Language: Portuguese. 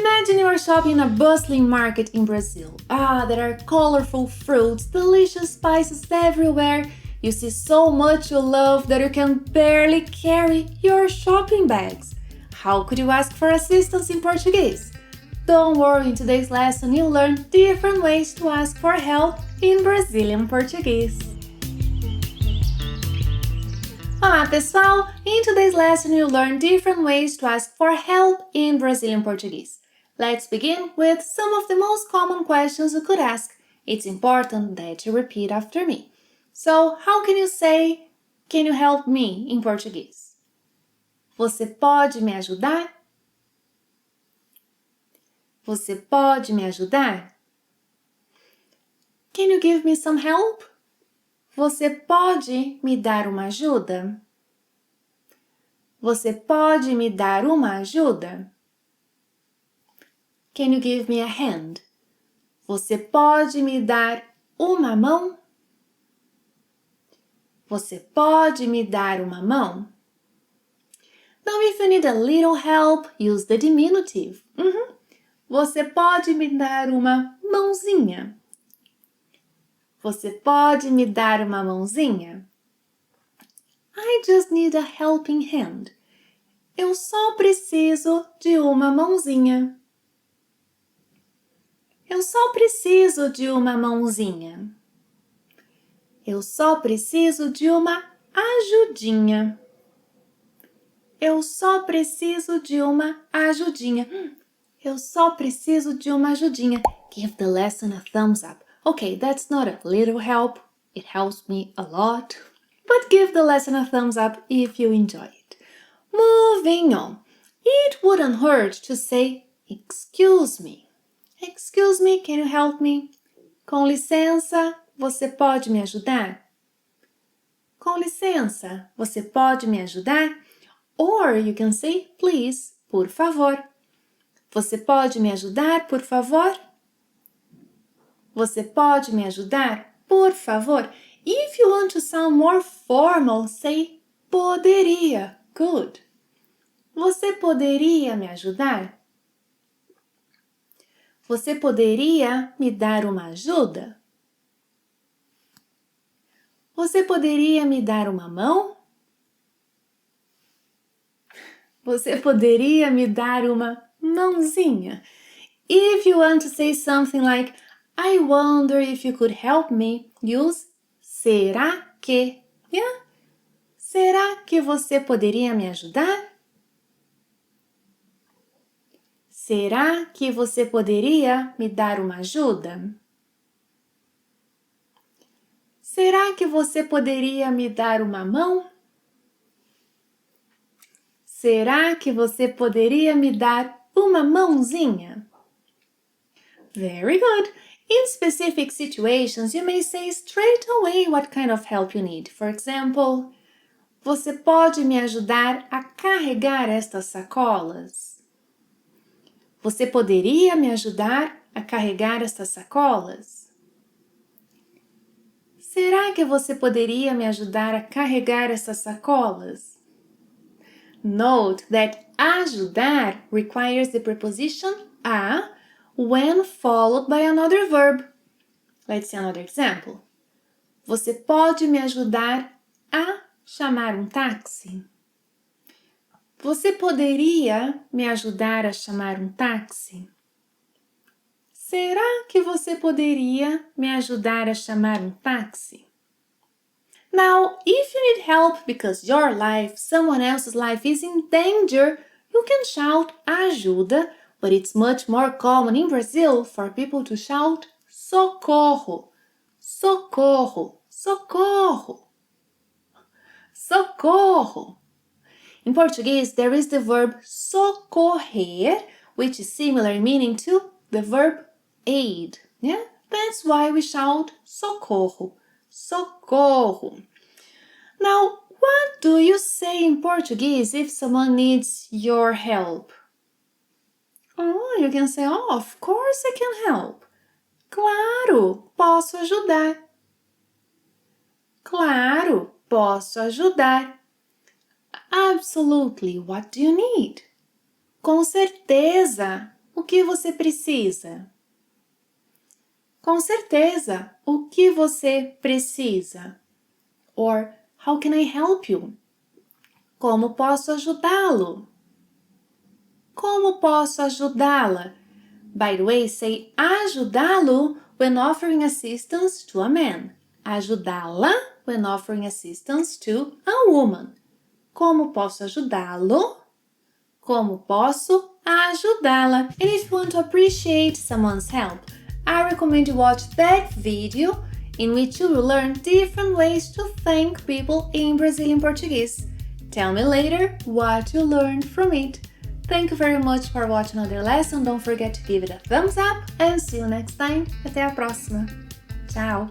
Imagine you are shopping in a bustling market in Brazil. There are colorful fruits, delicious spices everywhere. You see so much you love that you can barely carry your shopping bags. How could you ask for assistance in Portuguese? Don't worry, in today's lesson you'll learn different ways to ask for help in Brazilian Portuguese. Olá pessoal! In today's lesson you'll learn different ways to ask for help in Brazilian Portuguese. Let's begin with some of the most common questions you could ask. It's important that you repeat after me. So, how can you say, "Can you help me?" in português? Você pode me ajudar? Você pode me ajudar? Can you give me some help? Você pode me dar uma ajuda? Você pode me dar uma ajuda? Can you give me a hand? Você pode me dar uma mão? Você pode me dar uma mão? Now, if you need a little help, use the diminutive. Você pode me dar uma mãozinha? Você pode me dar uma mãozinha? I just need a helping hand. Eu só preciso de uma mãozinha. Eu só preciso de uma mãozinha. Eu só preciso de uma ajudinha. Eu só preciso de uma ajudinha. Eu só preciso de uma ajudinha. Give the lesson a thumbs up. Okay, that's not a little help. It helps me a lot. But give the lesson a thumbs up if you enjoy it. Moving on. It wouldn't hurt to say, "Excuse me." Excuse me, can you help me? Com licença, você pode me ajudar? Com licença, você pode me ajudar? Or you can say, "Please, por favor." Você pode me ajudar, por favor? Você pode me ajudar, por favor? If you want to sound more formal, say poderia. Good. Você poderia me ajudar? Você poderia me dar uma ajuda? Você poderia me dar uma mão? Você poderia me dar uma mãozinha? If you want to say something like, "I wonder if you could help me," use será que. Yeah? Será que você poderia me ajudar? Será que você poderia me dar uma ajuda? Será que você poderia me dar uma mão? Será que você poderia me dar uma mãozinha? Very good. In specific situations, you may say straight away what kind of help you need. For example, você pode me ajudar a carregar estas sacolas? Você poderia me ajudar a carregar estas sacolas? Será que você poderia me ajudar a carregar essas sacolas? Note that ajudar requires the preposition a when followed by another verb. Let's see another example. Você pode me ajudar a chamar um táxi? Você poderia me ajudar a chamar um táxi? Será que você poderia me ajudar a chamar um táxi? Now, if you need help because your life, someone else's life is in danger, you can shout ajuda, but it's much more common in Brazil for people to shout socorro, socorro, socorro, socorro. In Portuguese, there is the verb socorrer, which is similar in meaning to the verb aid. Yeah? That's why we shout socorro, socorro. Now, what do you say in Portuguese if someone needs your help? Oh, you can say, "Oh, of course I can help." Claro, posso ajudar. Claro, posso ajudar. Absolutely, what do you need? Com certeza, o O que você precisa? Com certeza, o que você precisa? Or, how can I help you? Como posso ajudá-lo? Como posso ajudá-la? By the way, say ajudá-lo when offering assistance to a man. Ajudá-la when offering assistance to a woman. Como posso ajudá-lo? Como posso ajudá-la? And if you want to appreciate someone's help, I recommend you watch that video in which you will learn different ways to thank people in Brazilian Portuguese. Tell me later what you learned from it. Thank you very much for watching another lesson. Don't forget to give it a thumbs up and see you next time. Até a próxima. Tchau!